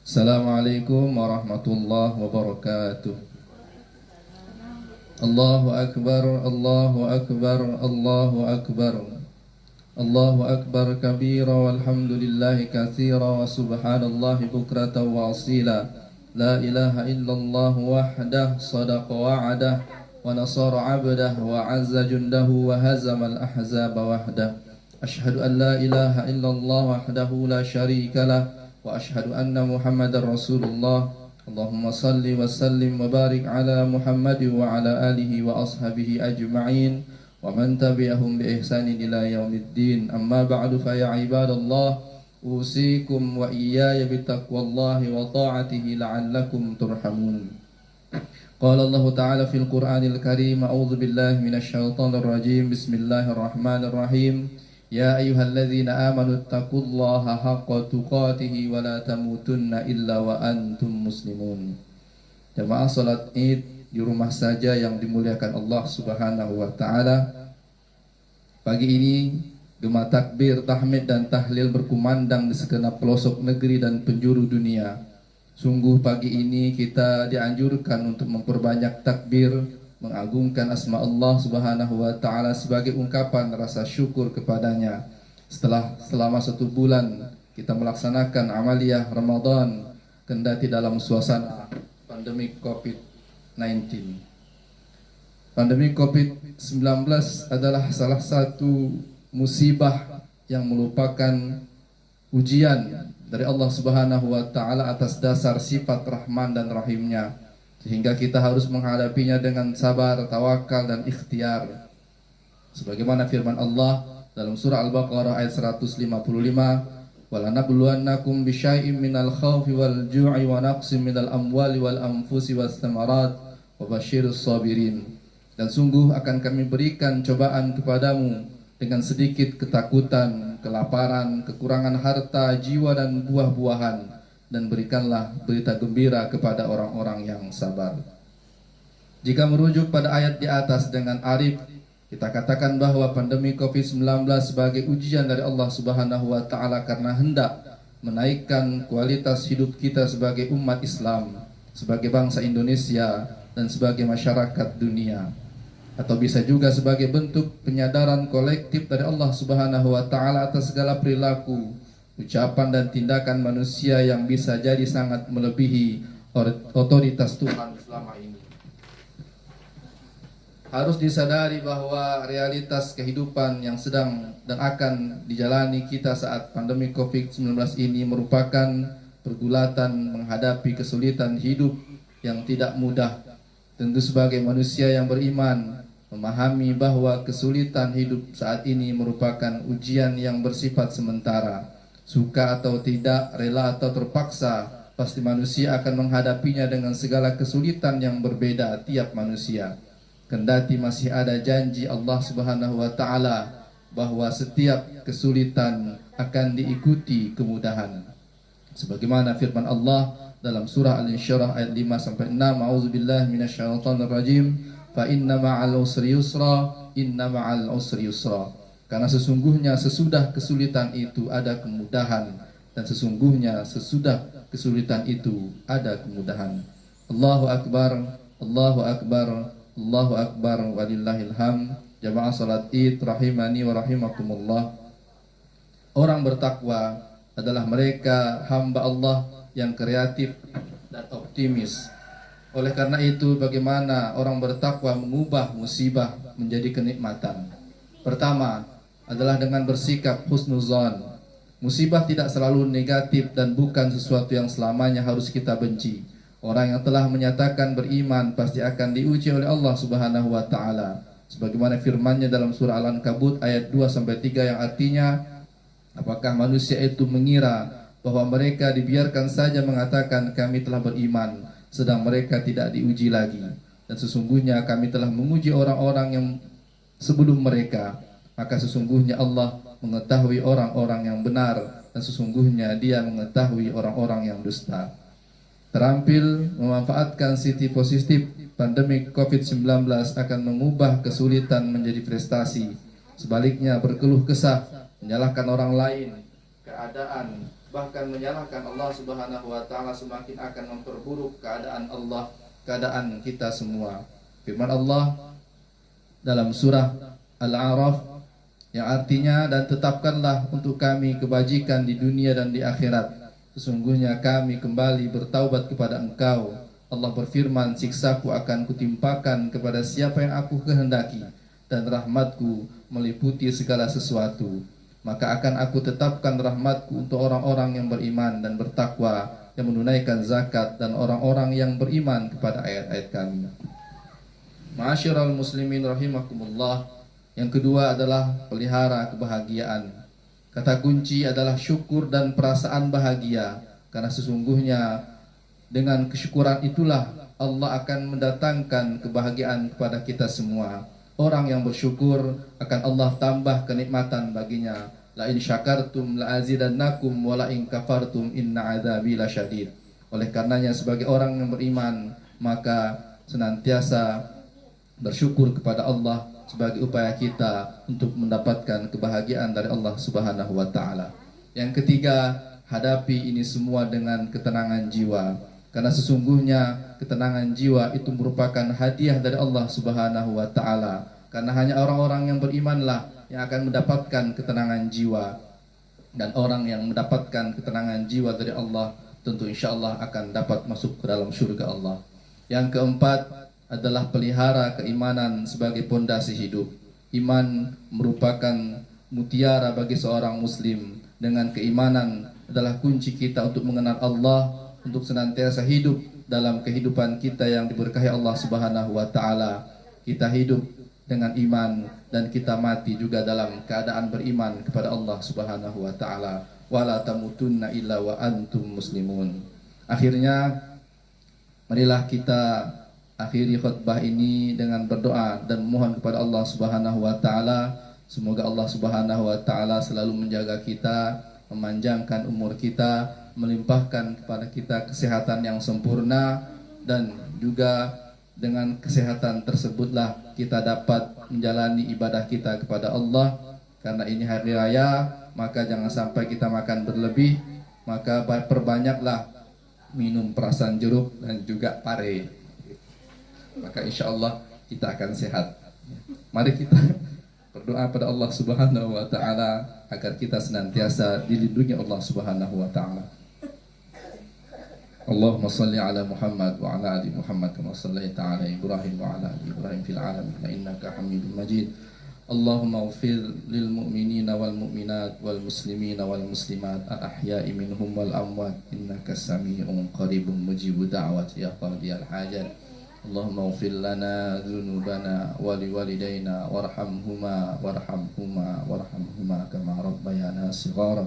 Assalamualaikum warahmatullahi wabarakatuh. Allahu akbar, Allahu akbar, Allahu akbar. Allahu akbar kabira walhamdulillahi katsira wa subhanallahi bukratan wa asila. La ilaha illallah wahdah sadaqa wa'adah wa nasara 'abdah wa 'azza jundahu wa hazama al-ahzaba wahdah. Ashhadu an la ilaha illallah wahdahu la syarika lah wa ashhadu anna Muhammadar Rasulullah. Allahumma salli wa sallim wa barik ala Muhammad wa ala alihi wa ashabihi ajma'in wa man tabi'ahum bi ihsanin ila yaumiddin. Amma ba'du fa ya ibadallah, usikum wa iyaya bi taqwallahi wa ta'atihi la'allakum turhamun. Qala Allah Ta'ala fil Qur'anil Karim, a'udzu billahi minasy syaithanir rajim. Bismillahirrahmanirrahim. Ya ayyuhalladzina amanu taqullaha haqqa tuqatih wa la tamutunna illa wa antum muslimun. Jamaah salat Id di rumah saja yang dimuliakan Allah Subhanahu wa taala. Pagi ini gema takbir, tahmid dan tahlil berkumandang di segenap pelosok negeri dan penjuru dunia. Sungguh pagi ini kita dianjurkan untuk memperbanyak takbir, mengagungkan asma Allah Subhanahu wa taala sebagai ungkapan rasa syukur kepadanya. Selama 1 bulan kita melaksanakan amaliyah Ramadan kendati dalam suasana pandemi COVID-19. Pandemi COVID-19 adalah salah satu musibah yang merupakan ujian dari Allah Subhanahu wa taala atas dasar sifat Rahman dan Rahimnya, sehingga kita harus menghadapinya dengan sabar, tawakal dan ikhtiar. Sebagaimana firman Allah dalam surah Al-Baqarah ayat 155, "Walanabluwannakum bisyai'im minal khaufi wal ju'i wa naqsim minal amwali wal anfusi was thamarat wa basyirus sabirin." Dan sungguh akan kami berikan cobaan kepadamu dengan sedikit ketakutan, kelaparan, kekurangan harta, jiwa dan buah-buahan, dan berikanlah berita gembira kepada orang-orang yang sabar. Jika merujuk pada ayat di atas dengan arif, kita katakan bahwa pandemi COVID-19 sebagai ujian dari Allah Subhanahu wa taala karena hendak menaikkan kualitas hidup kita sebagai umat Islam, sebagai bangsa Indonesia dan sebagai masyarakat dunia. Atau bisa juga sebagai bentuk penyadaran kolektif dari Allah Subhanahu wa taala atas segala perilaku, ucapan dan tindakan manusia yang bisa jadi sangat melebihi otoritas Tuhan selama ini. Harus disadari bahwa realitas kehidupan yang sedang dan akan dijalani kita saat pandemi COVID-19 ini merupakan pergulatan menghadapi kesulitan hidup yang tidak mudah. Tentu sebagai manusia yang beriman, memahami bahwa kesulitan hidup saat ini merupakan ujian yang bersifat sementara. Suka atau tidak, rela atau terpaksa, pasti manusia akan menghadapinya dengan segala kesulitan yang berbeda tiap manusia. Kendati masih ada janji Allah Subhanahu wa taala bahwa setiap kesulitan akan diikuti kemudahan. Sebagaimana firman Allah dalam surah Al-Insyirah ayat 5 sampai 6, "A'udzubillahi minasyaitonir rajim. Fa inna ma'al usri yusra, inna ma'al usri yusra." Karena sesungguhnya sesudah kesulitan itu ada kemudahan, dan sesungguhnya sesudah kesulitan itu ada kemudahan. Allahu akbar, Allahu akbar, Allahu akbar, walillahil hamd. Jamaah salat Id rahimani wa rahimakumullah. Orang bertakwa adalah mereka hamba Allah yang kreatif dan optimis. Oleh karena itu, bagaimana orang bertakwa mengubah musibah menjadi kenikmatan? Pertama adalah dengan bersikap husnuzon. Musibah tidak selalu negatif dan bukan sesuatu yang selamanya harus kita benci. Orang yang telah menyatakan beriman pasti akan diuji oleh Allah Subhanahu wa taala. Sebagaimana firman-Nya dalam surah Al-Ankabut ayat 2 sampai 3 yang artinya, apakah manusia itu mengira bahwa mereka dibiarkan saja mengatakan kami telah beriman, sedang mereka tidak diuji lagi. Dan sesungguhnya kami telah menguji orang-orang yang sebelum mereka. Maka sesungguhnya Allah mengetahui orang-orang yang benar, dan sesungguhnya Dia mengetahui orang-orang yang dusta. Terampil memanfaatkan sisi positif pandemi COVID-19 akan mengubah kesulitan menjadi prestasi. Sebaliknya berkeluh kesah, menyalahkan orang lain, keadaan, bahkan menyalahkan Allah Subhanahu wa taala semakin akan memperburuk keadaan kita semua. Firman Allah dalam surah Al-A'raf yang artinya, dan tetapkanlah untuk kami kebajikan di dunia dan di akhirat. Sesungguhnya kami kembali bertaubat kepada Engkau. Allah berfirman, siksaku akan kutimpakan kepada siapa yang aku kehendaki, dan rahmatku meliputi segala sesuatu. Maka akan aku tetapkan rahmatku untuk orang-orang yang beriman dan bertakwa, yang menunaikan zakat, dan orang-orang yang beriman kepada ayat-ayat kami. Ma'asyiral muslimin rahimakumullah. Yang kedua adalah pelihara kebahagiaan. Kata kunci adalah syukur dan perasaan bahagia, karena sesungguhnya dengan kesyukuran itulah Allah akan mendatangkan kebahagiaan kepada kita semua. Orang yang bersyukur akan Allah tambah kenikmatan baginya. La in syakartum la azidannakum wa la in kafartum inna adzabi lasyadid. Oleh karenanya sebagai orang yang beriman, maka senantiasa bersyukur kepada Allah sebagai upaya kita untuk mendapatkan kebahagiaan dari Allah Subhanahu wa taala. Yang ketiga, hadapi ini semua dengan ketenangan jiwa, karena sesungguhnya ketenangan jiwa itu merupakan hadiah dari Allah Subhanahu wa taala. Karena hanya orang-orang yang berimanlah yang akan mendapatkan ketenangan jiwa, dan orang yang mendapatkan ketenangan jiwa dari Allah tentu insyaallah akan dapat masuk ke dalam surga Allah. Yang keempat adalah pelihara keimanan sebagai pondasi hidup. Iman merupakan mutiara bagi seorang muslim. Dengan keimanan adalah kunci kita untuk mengenal Allah, untuk senantiasa hidup dalam kehidupan kita yang diberkahi Allah Subhanahu wa taala. Kita hidup dengan iman dan kita mati juga dalam keadaan beriman kepada Allah Subhanahu wa taala. Wala tamutunna illa wa antum muslimun. Akhirnya marilah kita akhiri khutbah ini dengan berdoa dan mohon kepada Allah Subhanahu wa taala, semoga Allah Subhanahu wa taala selalu menjaga kita, memanjangkan umur kita, melimpahkan kepada kita kesehatan yang sempurna, dan juga dengan kesehatan tersebutlah kita dapat menjalani ibadah kita kepada Allah. Karena ini hari raya, maka jangan sampai kita makan berlebih, maka perbanyaklah minum perasan jeruk dan juga pare. Maka insya Allah kita akan sehat. Mari kita berdoa pada Allah Subhanahu wa taala agar kita senantiasa dilindungi Allah Subhanahu wa taala. Allahumma salli ala Muhammad wa ala ali Muhammad kama sallaita ala Ibrahim wa ala ali Ibrahim fil alamin innaka Hamidum Majid. Allahumma ighfir lil mu'minina wal mu'minat wal muslimina wal muslimat al ahya'i minhum wal amwat innaka sami'un qaribun mujibud da'wat ya qadiyal hajat. Allahumma ighfir lana dzunubana wa liwalidayna warhamhuma kama rabbayana shighara.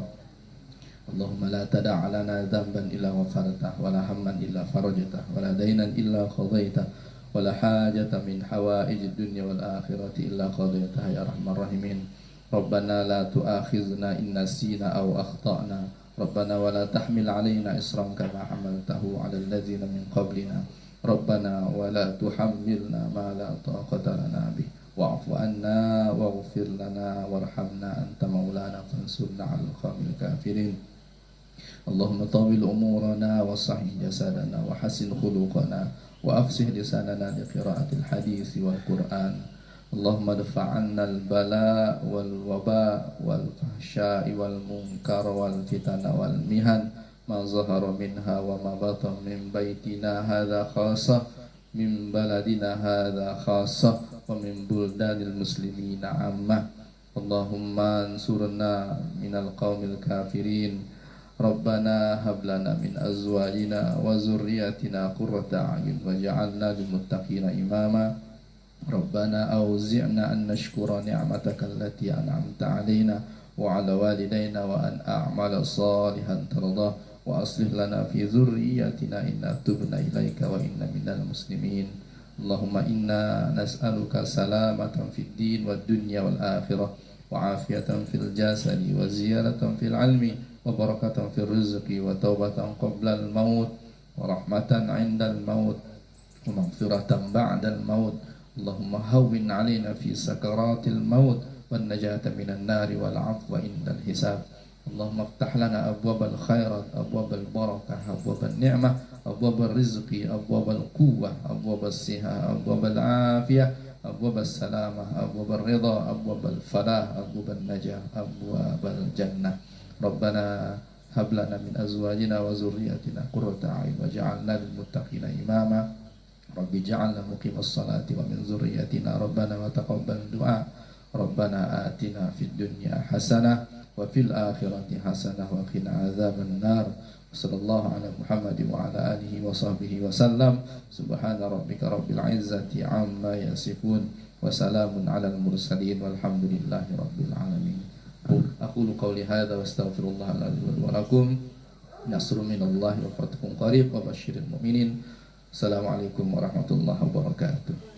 Allahumma la tada' lana dhanban illa ghafartah wa la hamman illa farajtah wa la daynan illa qadaitah wa la hajatan min hawaijid dunya wal akhirati illa qadaitah ya arhamar rahimin. Rabbana la tu'akhizna in nasina aw akhtana. Rabbana wa la tahmil 'alaina isran kama hamaltahu 'alal ladzina min qablina. Rabbana wa la tuhammilna ma la taqata lana bih wa'fu anna waghfir lana warhamna anta maulana fansurna 'alal qawmil kafirin. Allahumma tawil umurana wa sahih jasadana wa hasin khuluqana wa afsih lisanana li qira'atil hadis wal Qur'an. Allahumma dfa' 'anna al bala wal waba wal fahsya'i wal munkar wal fitana wal mihan ma zahara minha wa ma batan min baitina hadza khassah min baladina hadza khassah wa min buldanil muslimina ammah. Allahumma ansurna minal qaumil kafirin. Rabbana hab lana min azwajina wa zurriyyatina qurrata a'yun waj'alna lil muttaqina imama. Rabbana awzi'na an nashkura ni'mataka allati an'amta 'alaina wa 'ala walidayna wa an a'mala salihan tardah wa aslih lana fi dzurriyyatina inna tubna ilaika wa inna minal muslimin. Allahumma inna nas'aluka salamatan fid din wad dunya wal akhirah wa afiyatan fil jasadi wa ziyaratan fil ilmi wa barakatan fil rizqi wa taubatan qabla al maut wa rahmatan 'inda al maut wa maghfiratan ba'da al maut. Allahumma hawwin 'alaina fi sakaratil maut wan najata minan nari wal 'afwa indal hisab. اللهم افتح لنا أبواب الخيرات، أبواب البركة، أبواب النعمة، أبواب الرزق، أبواب القوة، أبواب الصحة، أبواب العافية، أبواب السلامة، أبواب الرضا، أبواب الفلاح، أبواب النجاة، أبواب الجنة. ربنا هب لنا من أزواجنا وذرياتنا قرة أعين واجعلنا للمتقين إماما. رب اجعلنا مقيم الصلاة ومن ذريتنا ربنا وتقبل دعاء. ربنا آتنا في الدنيا حسنة وفي الآخرة حسنة وقنا عذاب النار. صلى الله على محمد وعلى آله وصحبه وسلم. سبحان ربك رب العزة عما يصفون وسلام على المرسلين والحمد لله رب العالمين. أقول قولي هذا واستغفر الله العظيم ولكم. نصر من الله وفتح قريب وبشر المؤمنين. Assalamualaikum warahmatullahi wabarakatuh.